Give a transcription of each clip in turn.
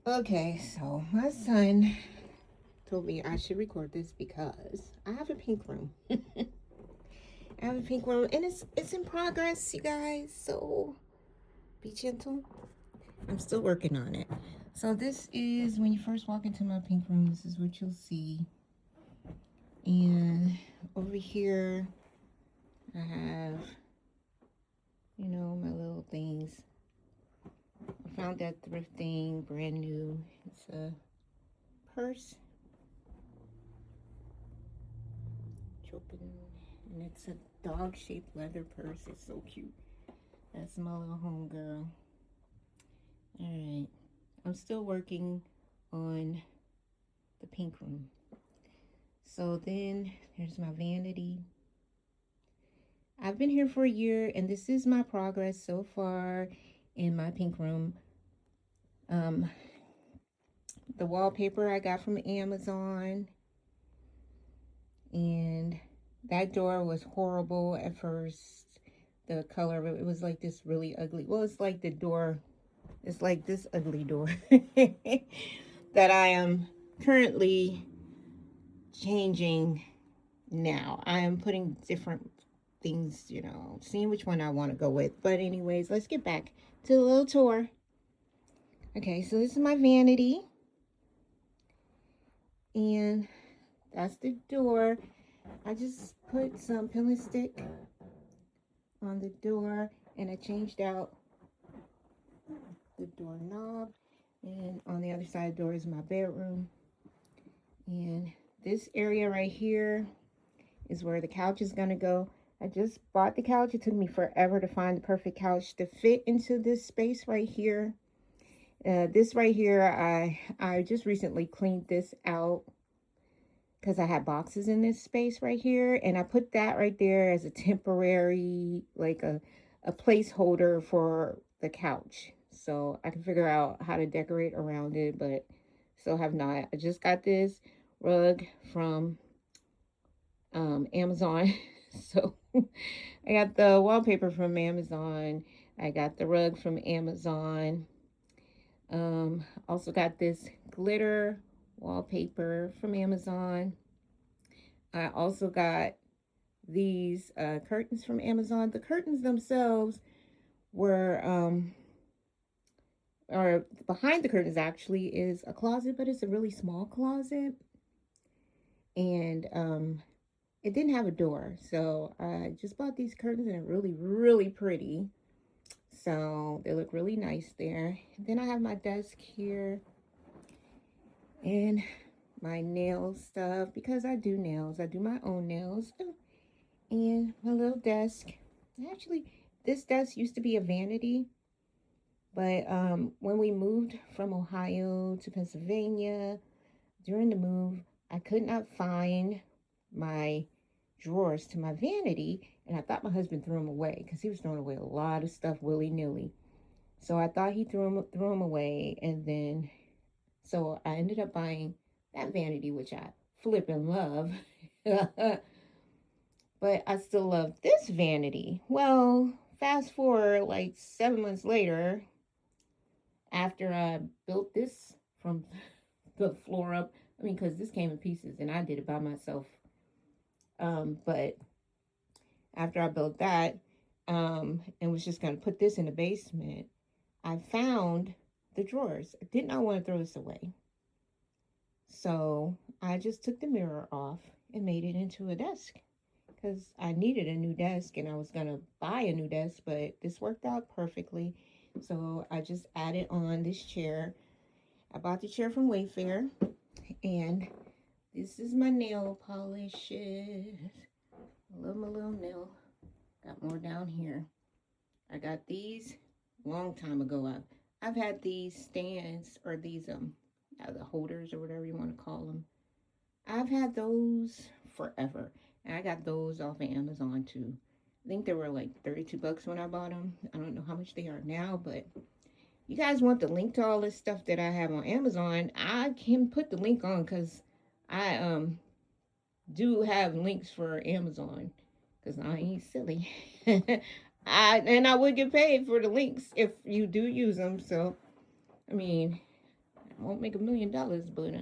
Okay, so my son told me I should record this because I have a pink room. I have a pink room and it's in progress, you guys. So be gentle. I'm still working on it. So this is when you first walk into my pink room, this is what you'll see. And over here I have, my little things. I found that thrift thing, brand new. It's a purse. Open, and it's a dog-shaped leather purse. It's so cute. That's my little homegirl. All right, I'm still working on the pink room. So then there's my vanity. I've been here for a year, and this is my progress so far in my pink room. Um, the wallpaper I got from Amazon, and that door was horrible at first. The color of it was like this really ugly. Well, it's like the door. It's like this ugly door that I am currently changing now. I am putting different things, seeing which one I want to go with. But anyways, let's get back to the little tour. Okay, so this is my vanity. And that's the door. I just put some peel and stick on the door, and I changed out the doorknob. And on the other side of the door is my bedroom. And this area right here is where the couch is going to go. I just bought the couch. It took me forever to find the perfect couch to fit into this space right here. This right here, I just recently cleaned this out because I had boxes in this space right here. And I put that right there as a temporary, like a placeholder for the couch. So I can figure out how to decorate around it, but still have not. I just got this rug from Amazon. So I got the wallpaper from Amazon. I got the rug from Amazon. Also got this glitter wallpaper from Amazon. I also got these curtains from Amazon. The curtains themselves were, or behind the curtains actually is a closet, but it's a really small closet. And it didn't have a door. So I just bought these curtains and they're really, really pretty. So they look really nice there. Then I have my desk here and my nail stuff because I do nails. I do my own nails. And my little desk. Actually, this desk used to be a vanity. But when we moved from Ohio to Pennsylvania, during the move, I could not find my drawers to my vanity, and I thought my husband threw them away because he was throwing away a lot of stuff willy-nilly. So I thought he threw them away, and then so I ended up buying that vanity, which I flip and love. But I still love this vanity. Well, fast forward like 7 months later, after I built this from the floor up. I mean, because this came in pieces and I did it by myself. But after I built that and was just going to put this in the basement, I found the drawers. I did not want to throw this away. So I just took the mirror off and made it into a desk because I needed a new desk and I was going to buy a new desk, but this worked out perfectly. So I just added on this chair. I bought the chair from Wayfair, and this is my nail polishes. I love my little nail. Got more down here. I got these a long time ago. I've had these stands or these the holders or whatever you want to call them. I've had those forever. And I got those off of Amazon too. I think they were like 32 bucks when I bought them. I don't know how much they are now, but you guys want the link to all this stuff that I have on Amazon, I can put the link on because I do have links for Amazon because I ain't silly. I would get paid for the links if you do use them. So I mean, won't make $1 million, but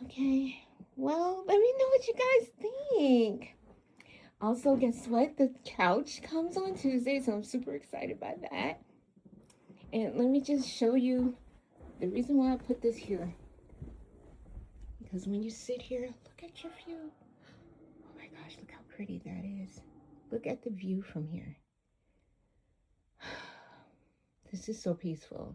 okay. Well, let me know what you guys think. Also, guess what? The couch comes on Tuesday, so I'm super excited by that. And let me just show you the reason why I put this here. Because when you sit here, look at your view. Oh my gosh, look how pretty that is. Look at the view from here. This is so peaceful.